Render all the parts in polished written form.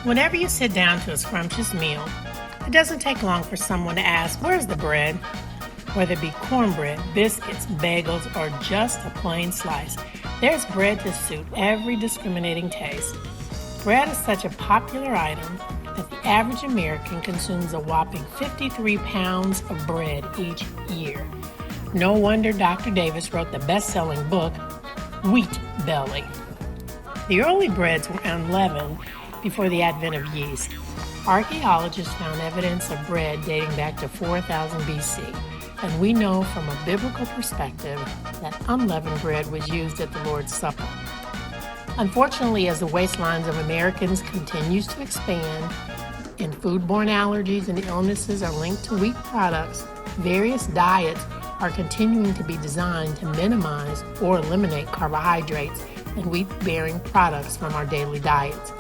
Whenever you sit down to a scrumptious meal, it doesn't take long for someone to ask, "Where's the bread?" Whether it be cornbread, biscuits, bagels, or just a plain slice, there's bread to suit every discriminating taste. Bread is such a popular item that the average American consumes a whopping 53 pounds of bread each year. No wonder Dr. Davis wrote the best-selling book, Wheat Belly. The early breads were unleavened before the advent of yeast. Archaeologists found evidence of bread dating back to 4000 BC, and we know from a biblical perspective that unleavened bread was used at the Lord's Supper. Unfortunately, as the waistlines of Americans continues to expand and foodborne allergies and illnesses are linked to wheat products, various diets are continuing to be designed to minimize or eliminate carbohydrates and wheat-bearing products from our daily diets.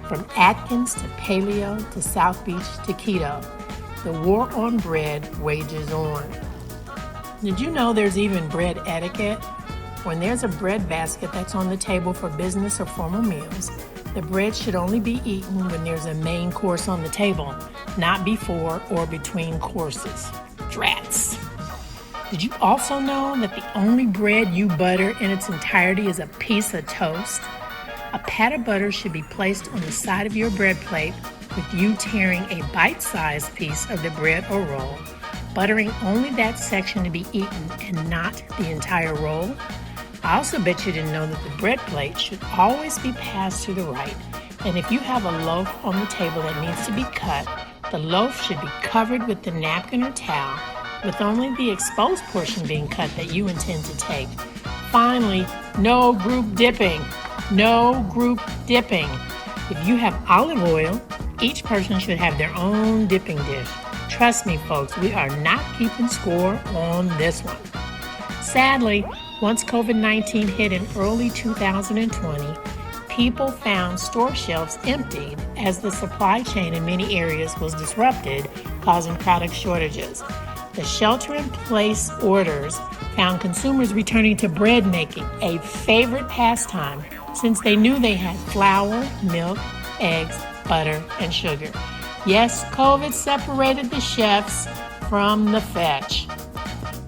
From Atkins to Paleo to South Beach to Keto, the war on bread wages on. Did you know there's even bread etiquette? When there's a bread basket that's on the table for business or formal meals, the bread should only be eaten when there's a main course on the table, not before or between courses. Drats. Did you also know that the only bread you butter in its entirety is a piece of toast? A pat of butter should be placed on the side of your bread plate with you tearing a bite-sized piece of the bread or roll, buttering only that section to be eaten and not the entire roll. I also bet you didn't know that the bread plate should always be passed to the right, and if you have a loaf on the table that needs to be cut, the loaf should be covered with the napkin or towel, with only the exposed portion being cut that you intend to take. Finally, no group dipping. No group dipping. If you have olive oil, each person should have their own dipping dish. Trust me, folks, we are not keeping score on this one. Sadly, once COVID-19 hit in early 2020, people found store shelves emptied as the supply chain in many areas was disrupted, causing product shortages. The shelter-in-place orders found consumers returning to bread making, a favorite pastime, since they knew they had flour, milk, eggs, butter, and sugar. Yes, COVID separated the chefs from the fetch.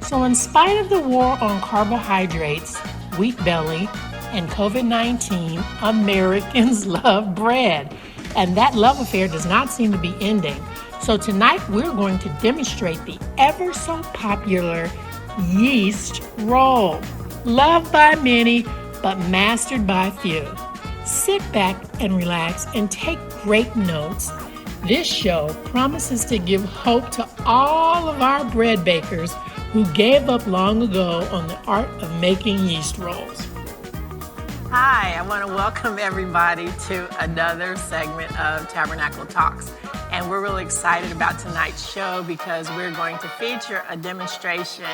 So in spite of the war on carbohydrates, wheat belly, and COVID-19, Americans love bread. And that love affair does not seem to be ending. So tonight we're going to demonstrate the ever so popular yeast roll. Loved by many, but mastered by few. Sit back and relax and take great notes. This show promises to give hope to all of our bread bakers who gave up long ago on the art of making yeast rolls. Hi, I want to welcome everybody to another segment of Tabernacle Talks. And we're really excited about tonight's show because we're going to feature a demonstration,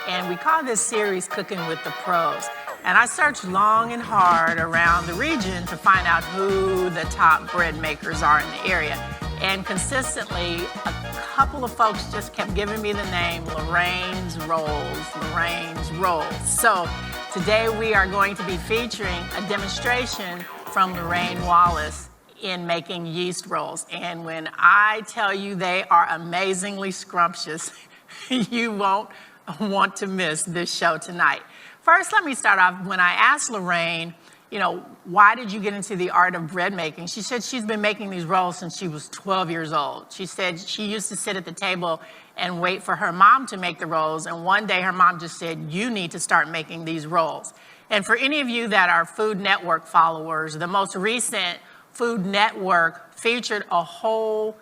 and we call this series Cooking with the Pros. And I searched long and hard around the region to find out who the top bread makers are in the area. And consistently, a couple of folks just kept giving me the name Lorraine's Rolls. So today we are going to be featuring a demonstration from Lorraine Wallace in making yeast rolls. And when I tell you they are amazingly scrumptious, you won't want to miss this show tonight. First, let me start off. When I asked Lorraine, why did you get into the art of bread making? She said she's been making these rolls since she was 12 years old. She said she used to sit at the table and wait for her mom to make the rolls. And one day her mom just said, "You need to start making these rolls." And for any of you that are Food Network followers, the most recent Food Network featured a whole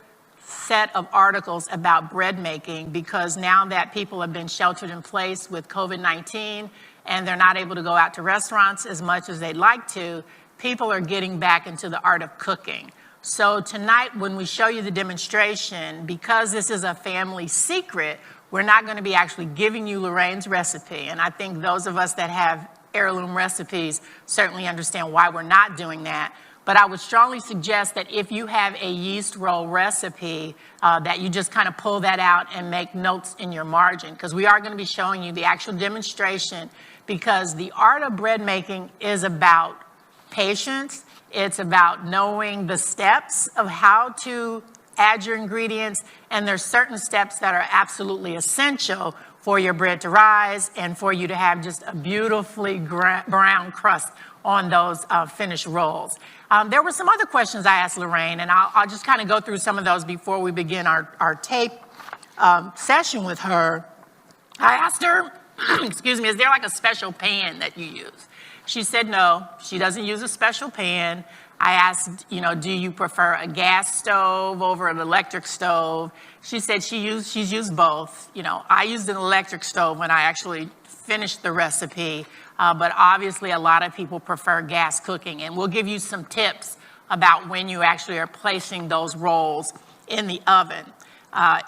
set of articles about bread making, because now that people have been sheltered in place with COVID-19 and they're not able to go out to restaurants as much as they'd like to, people are getting back into the art of cooking. So tonight, when we show you the demonstration, because this is a family secret, we're not going to be actually giving you Lorraine's recipe. And I think those of us that have heirloom recipes certainly understand why we're not doing that. But I would strongly suggest that if you have a yeast roll recipe, that you just kind of pull that out and make notes in your margin, because we are going to be showing you the actual demonstration, because the art of bread making is about patience. It's about knowing the steps of how to add your ingredients, and there's certain steps that are absolutely essential for your bread to rise and for you to have just a beautifully brown crust on those finished rolls. There were some other questions I asked Lorraine, and I'll just kind of go through some of those before we begin our tape session with her. I asked her, excuse me, is there like a special pan that you use? She said no, she doesn't use a special pan. I asked, do you prefer a gas stove over an electric stove? She said she's used both. I used an electric stove when I actually finished the recipe, but obviously a lot of people prefer gas cooking, and we'll give you some tips about when you actually are placing those rolls in the oven.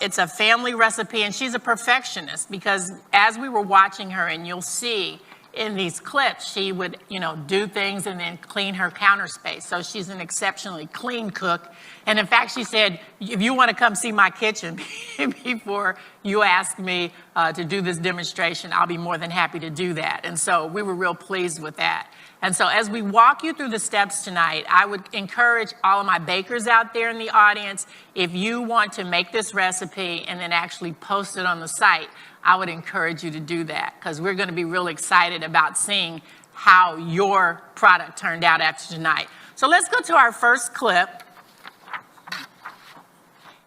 It's a family recipe, and she's a perfectionist, because as we were watching her, and you'll see in these clips, she would, do things and then clean her counter space. So she's an exceptionally clean cook. And in fact, she said, if you want to come see my kitchen before you ask me to do this demonstration, I'll be more than happy to do that. And so we were real pleased with that. And so as we walk you through the steps tonight, I would encourage all of my bakers out there in the audience, if you want to make this recipe and then actually post it on the site, I would encourage you to do that, because we're going to be really excited about seeing how your product turned out after tonight. So let's go to our first clip.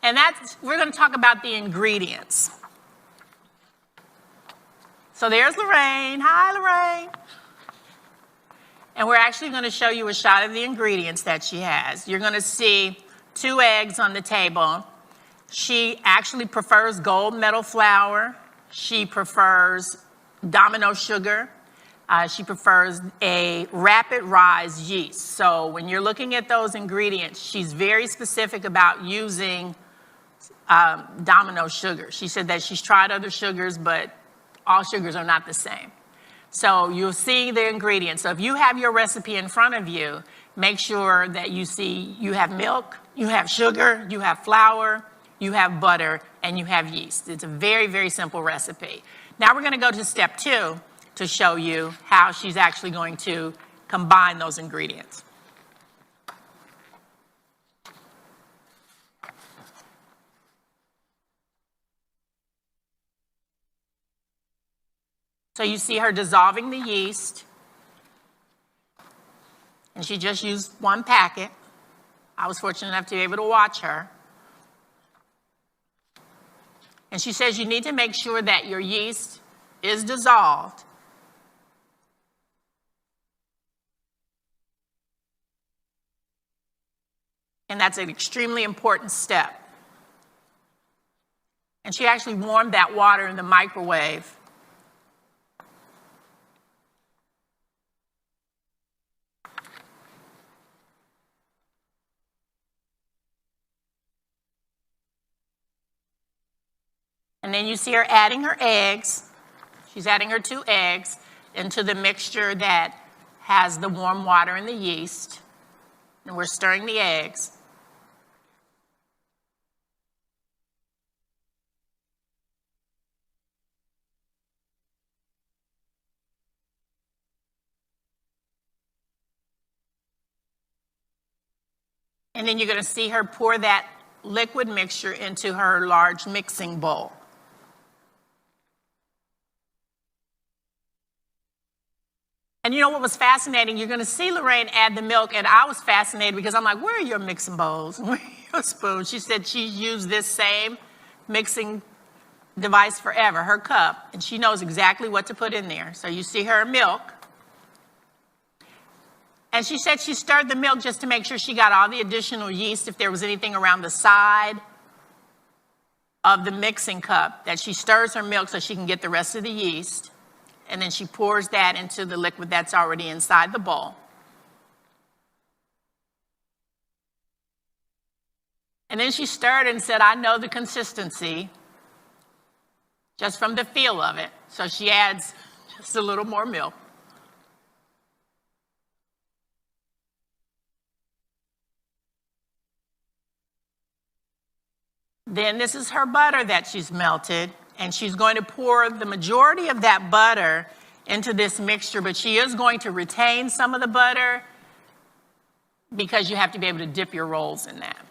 And we're going to talk about the ingredients. So there's Lorraine. Hi, Lorraine. And we're actually going to show you a shot of the ingredients that she has. You're going to see 2 eggs on the table. She actually prefers gold medal flour. She prefers domino sugar. She prefers a rapid rise yeast. So when you're looking at those ingredients, she's very specific about using domino sugar. She said that she's tried other sugars, but all sugars are not the same. So you'll see the ingredients. So if you have your recipe in front of you, make sure that you see you have milk, you have sugar, you have flour, you have butter, and you have yeast. It's a very, very simple recipe. Now we're going to go to step 2 to show you how she's actually going to combine those ingredients. So you see her dissolving the yeast, and she just used 1 packet. I was fortunate enough to be able to watch her. And she says you need to make sure that your yeast is dissolved. And that's an extremely important step. And she actually warmed that water in the microwave. And then you see her adding her eggs. She's adding her 2 eggs into the mixture that has the warm water and the yeast. And we're stirring the eggs. And then you're going to see her pour that liquid mixture into her large mixing bowl. And you know what was fascinating? You're going to see Lorraine add the milk, and I was fascinated because I'm like, where are your mixing bowls? Where are your spoons? She said she's used this same mixing device forever, her cup, and she knows exactly what to put in there. So you see her milk. And she said she stirred the milk just to make sure she got all the additional yeast, if there was anything around the side of the mixing cup, that she stirs her milk so she can get the rest of the yeast. And then she pours that into the liquid that's already inside the bowl. And then she stirred and said, I know the consistency just from the feel of it. So she adds just a little more milk. Then this is her butter that she's melted, and she's going to pour the majority of that butter into this mixture, but she is going to retain some of the butter because you have to be able to dip your rolls in that.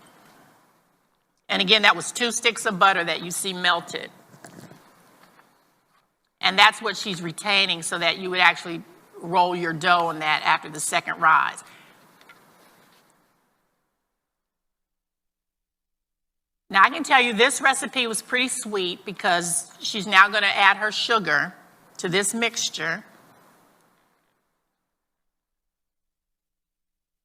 And again, that was 2 sticks of butter that you see melted. And that's what she's retaining so that you would actually roll your dough in that after the second rise. Now I can tell you this recipe was pretty sweet because she's now going to add her sugar to this mixture.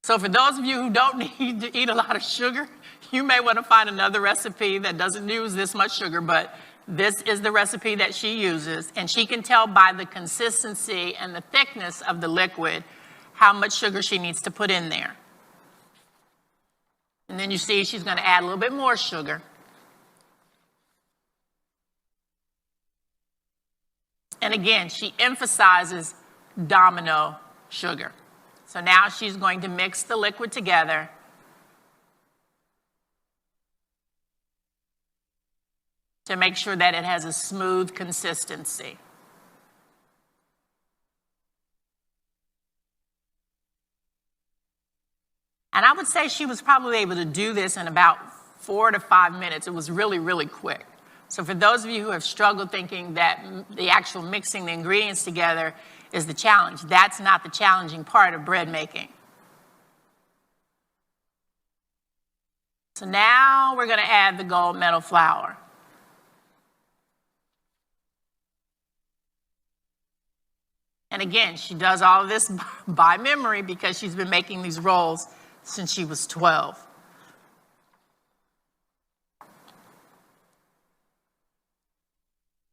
So for those of you who don't need to eat a lot of sugar, you may want to find another recipe that doesn't use this much sugar, but this is the recipe that she uses, and she can tell by the consistency and the thickness of the liquid how much sugar she needs to put in there. And then you see she's going to add a little bit more sugar. And again, she emphasizes domino sugar. So now she's going to mix the liquid together. To make sure that it has a smooth consistency. And I would say she was probably able to do this in about 4 to 5 minutes. It was really, really quick. So for those of you who have struggled thinking that the actual mixing the ingredients together is the challenge, that's not the challenging part of bread making. So now we're going to add the gold medal flour. And again, she does all of this by memory because she's been making these rolls since she was 12.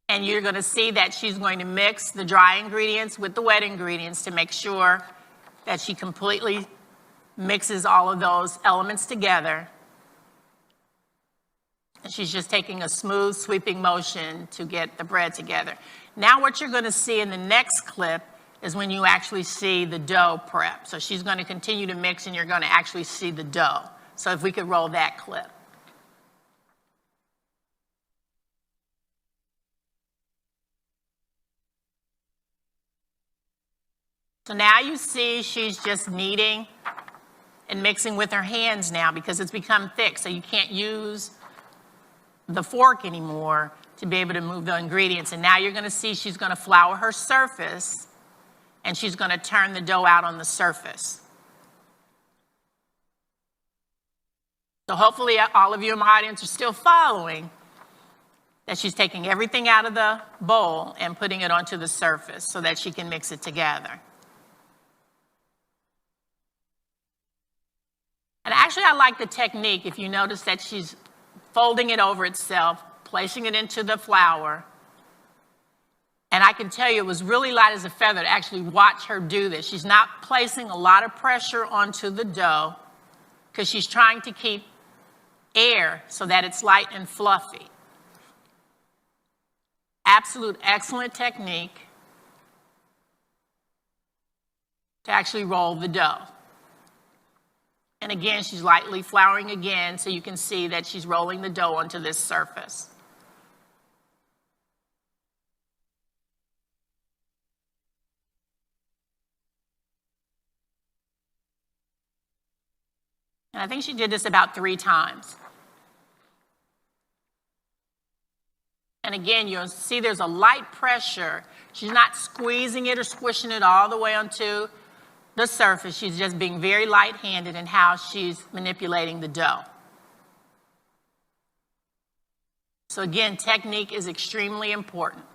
And you're going to see that she's going to mix the dry ingredients with the wet ingredients to make sure that she completely mixes all of those elements together. And she's just taking a smooth, sweeping motion to get the bread together. Now what you're going to see in the next clip is when you actually see the dough prep. So she's going to continue to mix, and you're going to actually see the dough. So if we could roll that clip. So now you see she's just kneading and mixing with her hands now because it's become thick. So you can't use the fork anymore to be able to move the ingredients. And now you're going to see she's going to flour her surface, and she's going to turn the dough out on the surface. So hopefully all of you in my audience are still following that she's taking everything out of the bowl and putting it onto the surface so that she can mix it together. And actually I like the technique. If you notice that she's folding it over itself, placing it into the flour. And I can tell you it was really light as a feather to actually watch her do this. She's not placing a lot of pressure onto the dough because she's trying to keep air so that it's light and fluffy. Absolute excellent technique to actually roll the dough. And again, she's lightly flouring again so you can see that she's rolling the dough onto this surface. And I think she did this about 3 times. And again, you'll see there's a light pressure. She's not squeezing it or squishing it all the way onto the surface. She's just being very light-handed in how she's manipulating the dough. So again, technique is extremely important.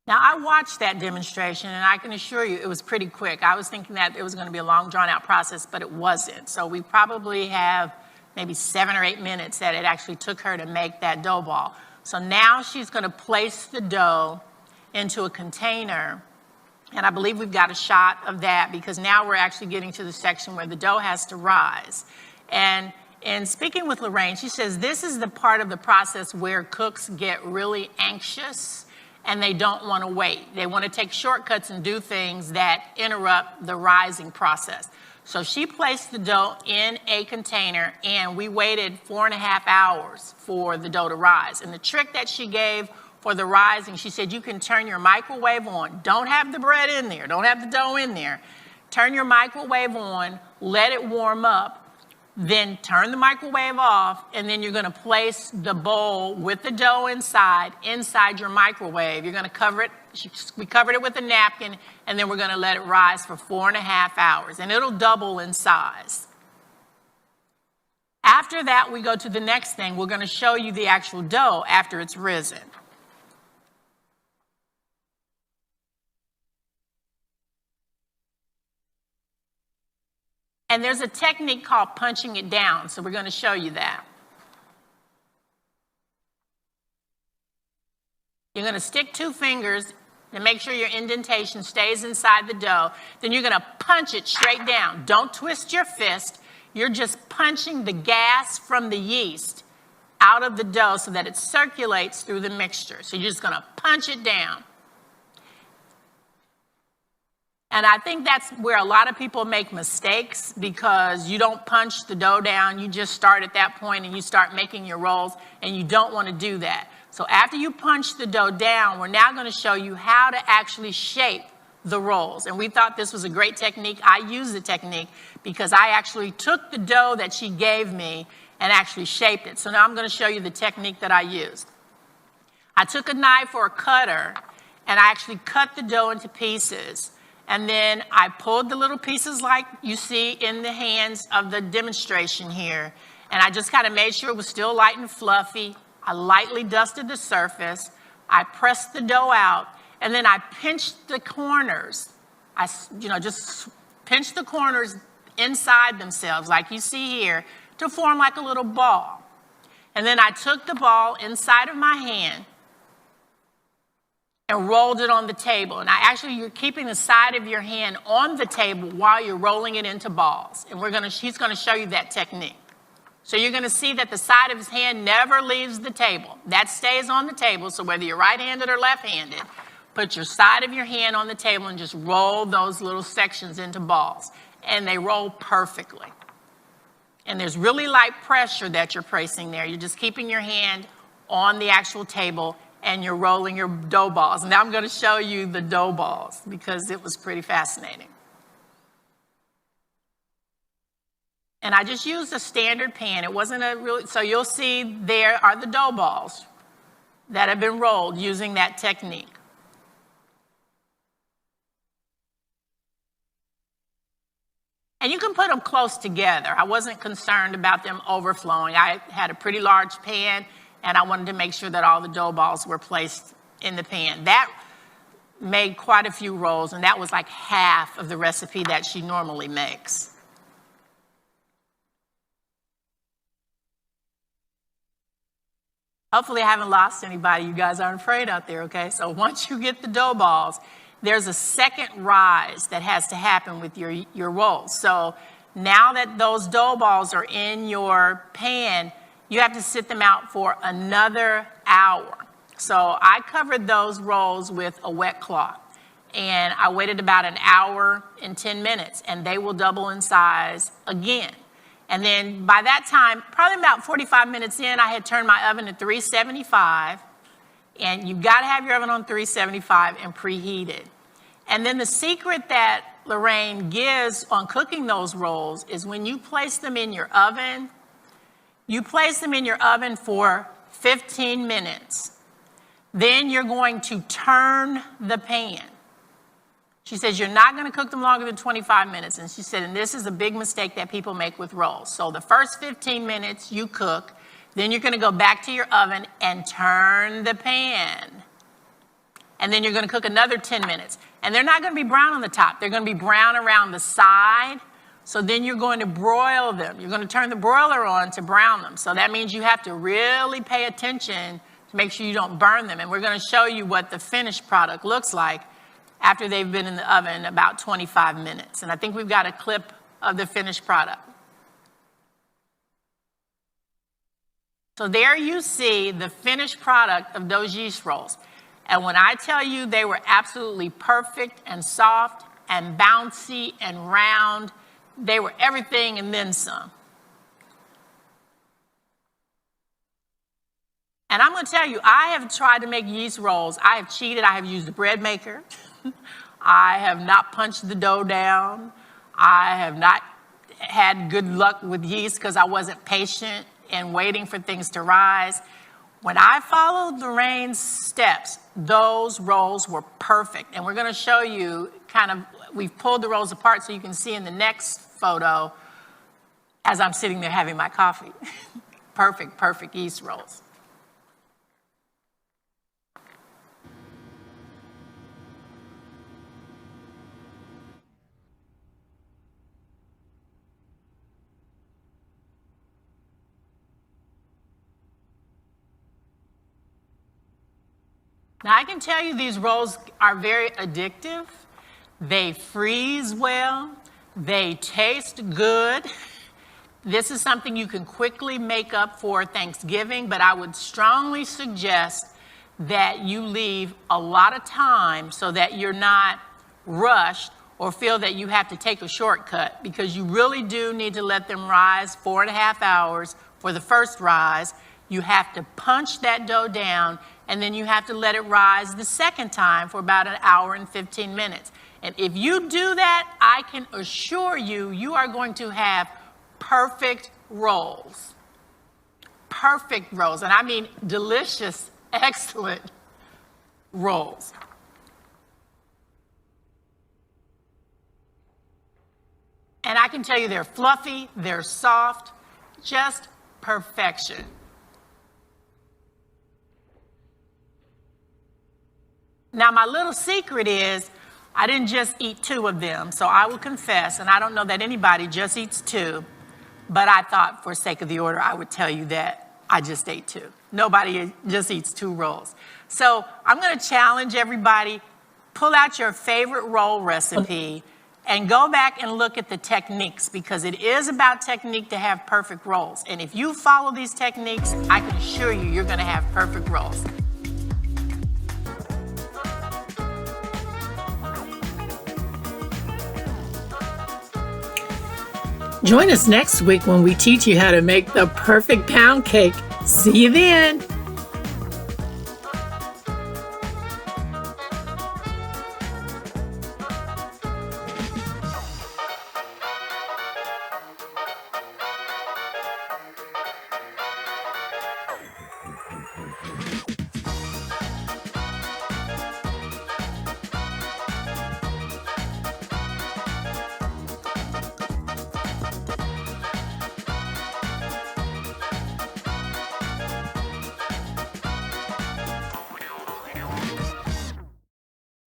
Now, I watched that demonstration, and I can assure you it was pretty quick. I was thinking that it was going to be a long, drawn-out process, but it wasn't. So we probably have maybe 7 or 8 minutes that it actually took her to make that dough ball. So now she's going to place the dough into a container, and I believe we've got a shot of that because now we're actually getting to the section where the dough has to rise. And in speaking with Lorraine, she says this is the part of the process where cooks get really anxious and they don't want to wait. They want to take shortcuts and do things that interrupt the rising process. So she placed the dough in a container, and we waited 4.5 hours for the dough to rise. And the trick that she gave for the rising, she said you can turn your microwave on. Don't have the bread in there. Don't have the dough in there. Turn your microwave on, let it warm up, then turn the microwave off, and then you're going to place the bowl with the dough inside your microwave. You're going to cover it. We covered it with a napkin, and then we're going to let it rise for 4.5 hours, and it'll double in size. After that, we go to the next thing. We're going to show you the actual dough after it's risen. And there's a technique called punching it down, so we're going to show you that. You're going to stick 2 fingers and make sure your indentation stays inside the dough. Then you're going to punch it straight down. Don't twist your fist. You're just punching the gas from the yeast out of the dough so that it circulates through the mixture. So you're just going to punch it down. And I think that's where a lot of people make mistakes because you don't punch the dough down. You just start at that point and you start making your rolls, and you don't want to do that. So after you punch the dough down, we're now going to show you how to actually shape the rolls. And we thought this was a great technique. I use the technique because I actually took the dough that she gave me and actually shaped it. So now I'm going to show you the technique that I used. I took a knife or a cutter and I actually cut the dough into pieces. And then I pulled the little pieces like you see in the hands of the demonstration here. And I just kind of made sure it was still light and fluffy. I lightly dusted the surface. I pressed the dough out. And then I pinched the corners. I just pinched the corners inside themselves like you see here to form like a little ball. And then I took the ball inside of my hand and rolled it on the table. And you're keeping the side of your hand on the table while you're rolling it into balls. And he's going to show you that technique. So you're going to see that the side of his hand never leaves the table. That stays on the table. So whether you're right-handed or left-handed, put your side of your hand on the table and just roll those little sections into balls. And they roll perfectly. And there's really light pressure that you're placing there. You're just keeping your hand on the actual table and you're rolling your dough balls. And now I'm going to show you the dough balls because it was pretty fascinating. And I just used a standard pan. It wasn't so you'll see there are the dough balls that have been rolled using that technique. And you can put them close together. I wasn't concerned about them overflowing. I had a pretty large pan, and I wanted to make sure that all the dough balls were placed in the pan. That made quite a few rolls, and that was like half of the recipe that she normally makes. Hopefully I haven't lost anybody. You guys aren't afraid out there, okay? So once you get the dough balls, there's a second rise that has to happen with your rolls. So now that those dough balls are in your pan, you have to sit them out for another hour. So I covered those rolls with a wet cloth, and I waited about an hour and 10 minutes, and they will double in size again. And then by that time, probably about 45 minutes in, I had turned my oven to 375. And you've got to have your oven on 375 and preheated. And then the secret that Lorraine gives on cooking those rolls is when you place them in your oven, you place them in your oven for 15 minutes. Then you're going to turn the pan. She says you're not going to cook them longer than 25 minutes. And she said, and this is a big mistake that people make with rolls. So the first 15 minutes you cook, then you're going to go back to your oven and turn the pan. and then you're going to cook another 10 minutes. And they're not going to be brown on the top. They're going to be brown around the side. So then you're going to broil them. You're going to turn the broiler on to brown them. So that means you have to really pay attention to make sure you don't burn them. And we're going to show you what the finished product looks like after they've been in the oven about 25 minutes. And I think we've got a clip of the finished product. So there you see the finished product of those yeast rolls. And when I tell you they were absolutely perfect and soft and bouncy and round, they were everything and then some. And I'm going to tell you, I have tried to make yeast rolls. I have cheated. I have used a bread maker. I have not punched the dough down. I have not had good luck with yeast because I wasn't patient and waiting for things to rise. When I followed Lorraine's steps, those rolls were perfect. And we're going to show you we've pulled the rolls apart so you can see in the next photo as I'm sitting there having my coffee. Perfect yeast rolls. Now, I can tell you these rolls are very addictive. They freeze well. They taste good. This is something you can quickly make up for Thanksgiving, but I would strongly suggest that you leave a lot of time so that you're not rushed or feel that you have to take a shortcut, because you really do need to let them rise 4.5 hours for the first rise. You have to punch that dough down, and then you have to let it rise the second time for about 1 hour and 15 minutes. And if you do that, I can assure you, you are going to have perfect rolls. Perfect rolls. And I mean delicious, excellent rolls. And I can tell you they're fluffy, they're soft, just perfection. Now, my little secret is I didn't just eat 2 of them, so I will confess, and I don't know that anybody just eats 2, but I thought for sake of the order, I would tell you that I just ate 2. Nobody just eats 2 rolls. So I'm going to challenge everybody, pull out your favorite roll recipe and go back and look at the techniques, because it is about technique to have perfect rolls. And if you follow these techniques, I can assure you, you're going to have perfect rolls. Join us next week when we teach you how to make the perfect pound cake. See you then.